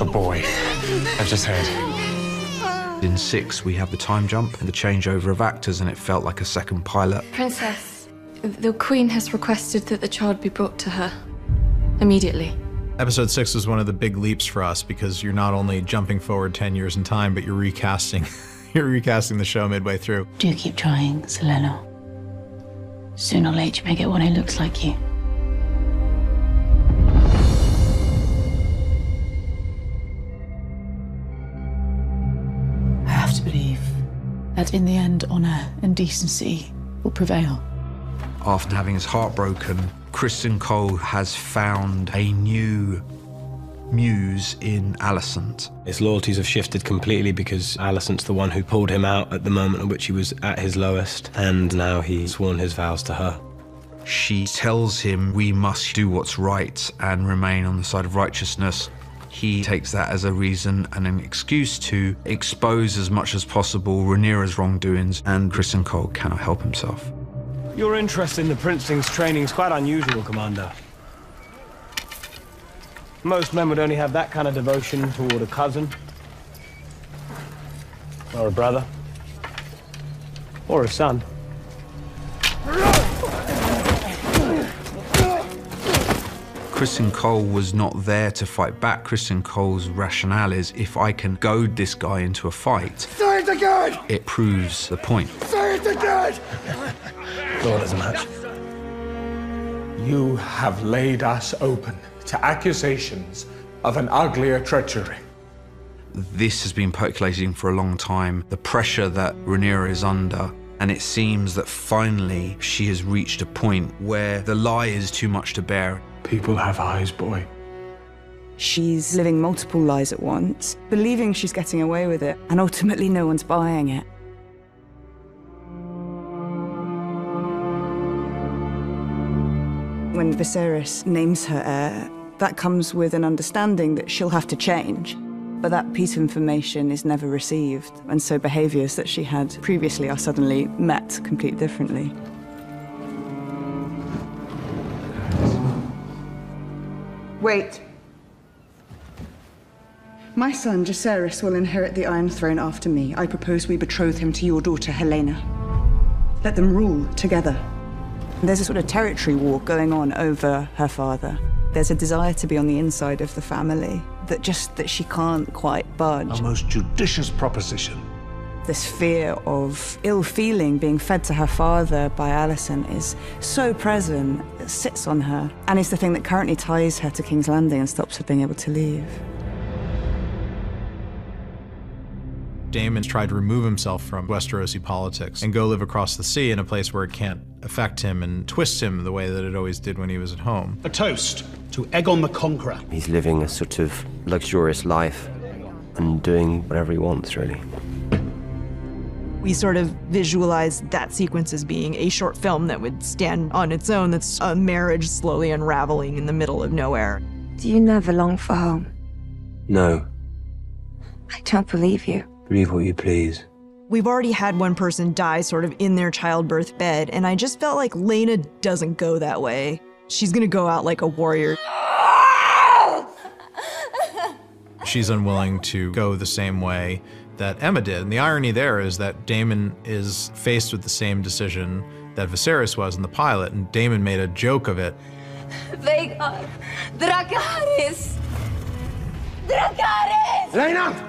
A boy. I just heard. In 6, we have the time jump and the changeover of actors, and it felt like a second pilot. Princess, the Queen has requested that the child be brought to her immediately. Episode 6 was one of the big leaps for us because you're not only jumping forward 10 years in time, but you're recasting. You're recasting the show midway through. Do keep trying, Selena. Sooner or later, you may get one who looks like you. I have to believe that in the end, honor and decency will prevail. After having his heart broken, Criston Cole has found a new muse in Alicent. His loyalties have shifted completely because Alicent's the one who pulled him out at the moment at which he was at his lowest, and now he's sworn his vows to her. She tells him we must do what's right and remain on the side of righteousness. He takes that as a reason and an excuse to expose as much as possible Rhaenyra's wrongdoings, and Criston Cole cannot help himself. Your interest in the Princeling's training is quite unusual, Commander. Most men would only have that kind of devotion toward a cousin, or a brother, or a son. Criston Cole was not there to fight back. Criston Cole's rationale is, if I can goad this guy into a fight, Say it again! it proves the point. Say it again! Lord as a match. You have laid us open to accusations of an uglier treachery. This has been percolating for a long time, the pressure that Rhaenyra is under, and it seems that finally she has reached a point where the lie is too much to bear. People have eyes, boy. She's living multiple lies at once, believing she's getting away with it, and ultimately no one's buying it. When Viserys names her heir, that comes with an understanding that she'll have to change. But that piece of information is never received, and so behaviours that she had previously are suddenly met completely differently. Wait. My son, Viserys, will inherit the Iron Throne after me. I propose we betroth him to your daughter, Helena. Let them rule together. There's a sort of territory war going on over her father. There's a desire to be on the inside of the family, that she can't quite budge. A most judicious proposition. This fear of ill feeling being fed to her father by Alicent is so present, it sits on her, and is the thing that currently ties her to King's Landing and stops her being able to leave. Daemon's tried to remove himself from Westerosi politics and go live across the sea in a place where it can't affect him and twist him the way that it always did when he was at home. A toast to Aegon the Conqueror. He's living a sort of luxurious life and doing whatever he wants, really. We sort of visualized that sequence as being a short film that would stand on its own, that's a marriage slowly unraveling in the middle of nowhere. Do you never long for home? No. I don't believe you. Believe what you please. We've already had one person die sort of in their childbirth bed, and I just felt like Laena doesn't go that way. She's gonna go out like a warrior. She's unwilling to go the same way that Emma did. And the irony there is that Daemon is faced with the same decision that Viserys was in the pilot, and Daemon made a joke of it. They are Dracarys! Dracarys! Laena!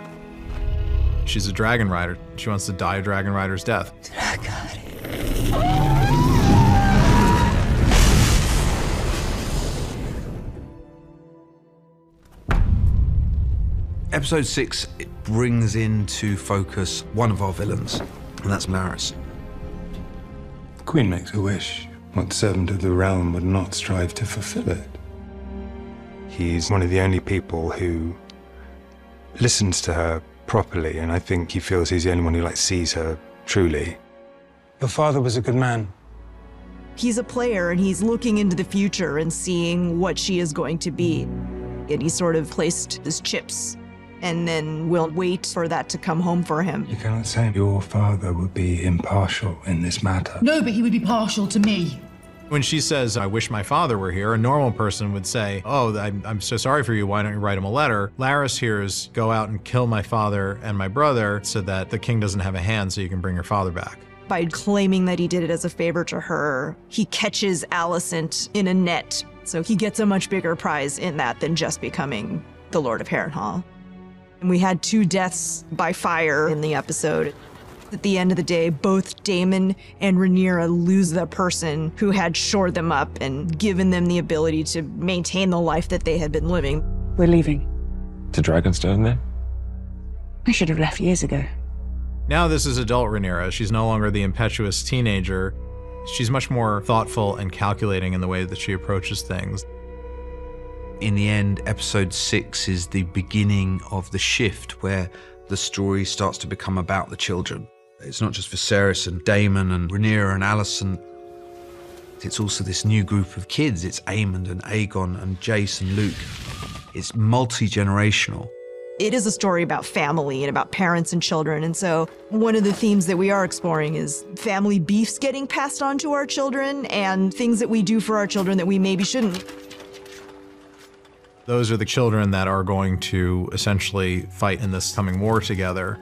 She's a dragon rider. She wants to die a dragon rider's death. Episode 6 brings into focus one of our villains, and that's Varys. The Queen makes a wish. What servant of the realm would not strive to fulfill it? He's one of the only people who listens to her properly, and I think he feels he's the only one who sees her truly. Your father was a good man. He's a player, and he's looking into the future and seeing what she is going to be. And he sort of placed his chips, and then we'll wait for that to come home for him. You cannot say your father would be impartial in this matter. No, but he would be partial to me. When she says, I wish my father were here, a normal person would say, oh, I'm so sorry for you, why don't you write him a letter? Larys hears, go out and kill my father and my brother so that the king doesn't have a hand so you can bring your father back. By claiming that he did it as a favor to her, he catches Alicent in a net. So he gets a much bigger prize in that than just becoming the Lord of Harrenhal. And we had 2 deaths by fire in the episode. At the end of the day, both Daemon and Rhaenyra lose the person who had shored them up and given them the ability to maintain the life that they had been living. We're leaving. To Dragonstone, then? I should have left years ago. Now this is adult Rhaenyra. She's no longer the impetuous teenager. She's much more thoughtful and calculating in the way that she approaches things. In the end, episode 6 is the beginning of the shift where the story starts to become about the children. It's not just Viserys and Daemon and Rhaenyra and Alicent. It's also this new group of kids. It's Aemond and Aegon and Jace and Luke. It's multi-generational. It is a story about family and about parents and children. And so one of the themes that we are exploring is family beefs getting passed on to our children and things that we do for our children that we maybe shouldn't. Those are the children that are going to essentially fight in this coming war together.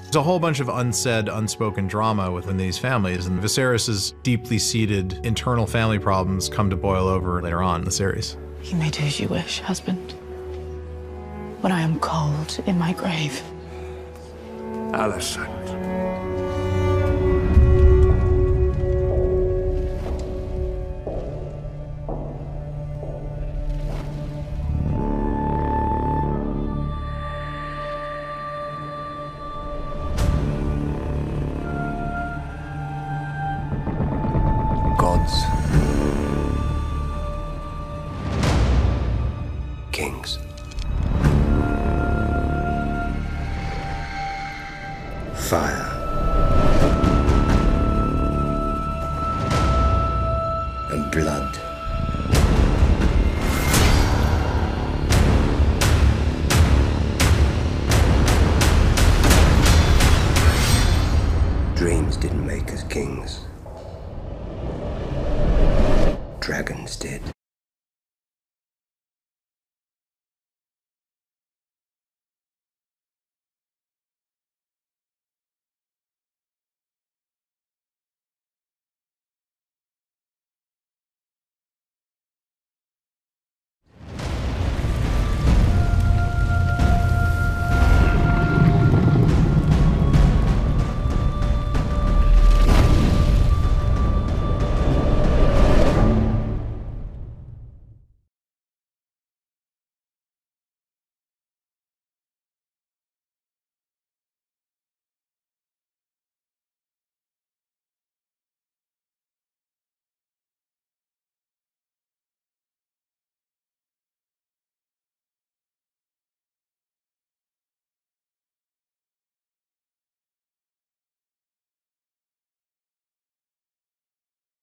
There's a whole bunch of unsaid, unspoken drama within these families, and Viserys' deeply seated internal family problems come to boil over later on in the series. You may do as you wish, husband. When I am cold in my grave. Alicent. Gods. Kings. Fire. And blood.